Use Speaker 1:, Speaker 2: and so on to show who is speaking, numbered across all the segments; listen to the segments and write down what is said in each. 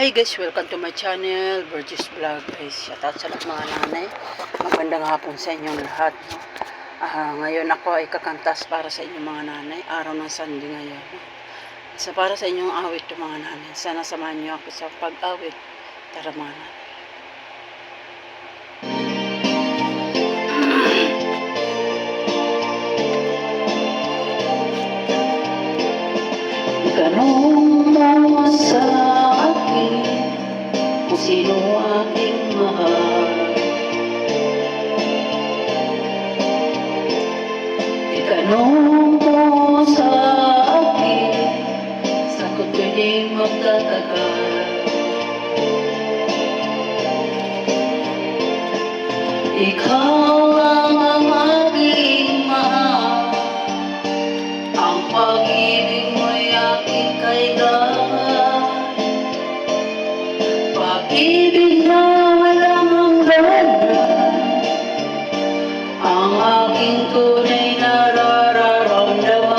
Speaker 1: Hi guys, welcome to my channel, Burgess Vlog. Guys, shoutout sa lahat mga nanay. Magandang hapon sa inyong lahat. Ngayon ako ay kakantas para sa inyong mga nanay. Araw ng Sunday ngayon. Para sa inyong awit to mga nanay. Sana samahan niyo ako sa pag-awit. Tara mga nanay. Ganong mo sa akin kung sino aking mahal. Itanong mo sa akin, sagot ko di magtatagal. Ikaw lang ang aking mahal, ang pag-ibig mo'y aking kailangan. Pag-ibig na walang hanggan, ang aking tunay na nararamdaman.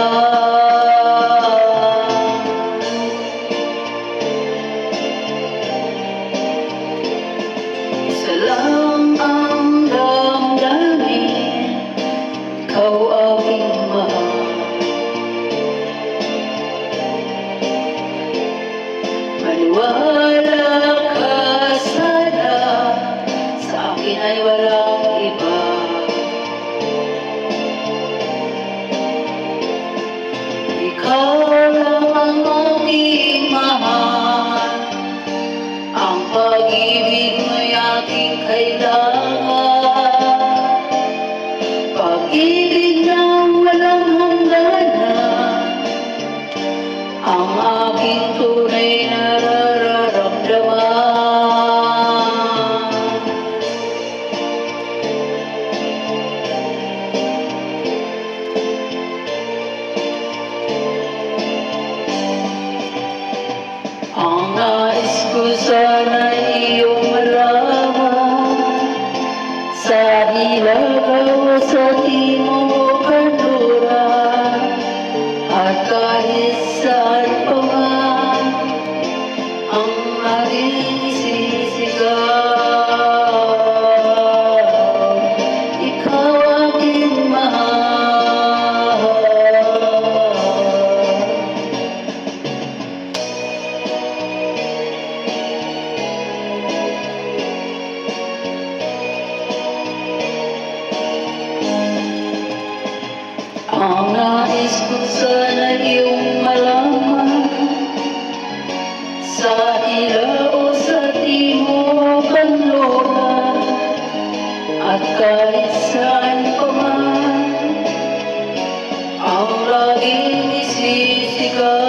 Speaker 1: Isa lang ang damdamin, ikaw aking mahal. Maniwala ka sana, sa akin ay walang iba. Ikaw lang ang aking mahal, ang pag-ibig mo'y aking kailangan. Pag-ibig na walang hangganan, ang aking tunay na nararamdaman. Ang nais ko sana iyong malaman, sa ilaw sa timog kanluran, at kahit saan pa man ang aking sisigaw, ikaw aking mahal. Ang nais ko sana iyong malaman, sa ilaw sa timog kanluran, at kahit saan pa man ang laging isisigaw,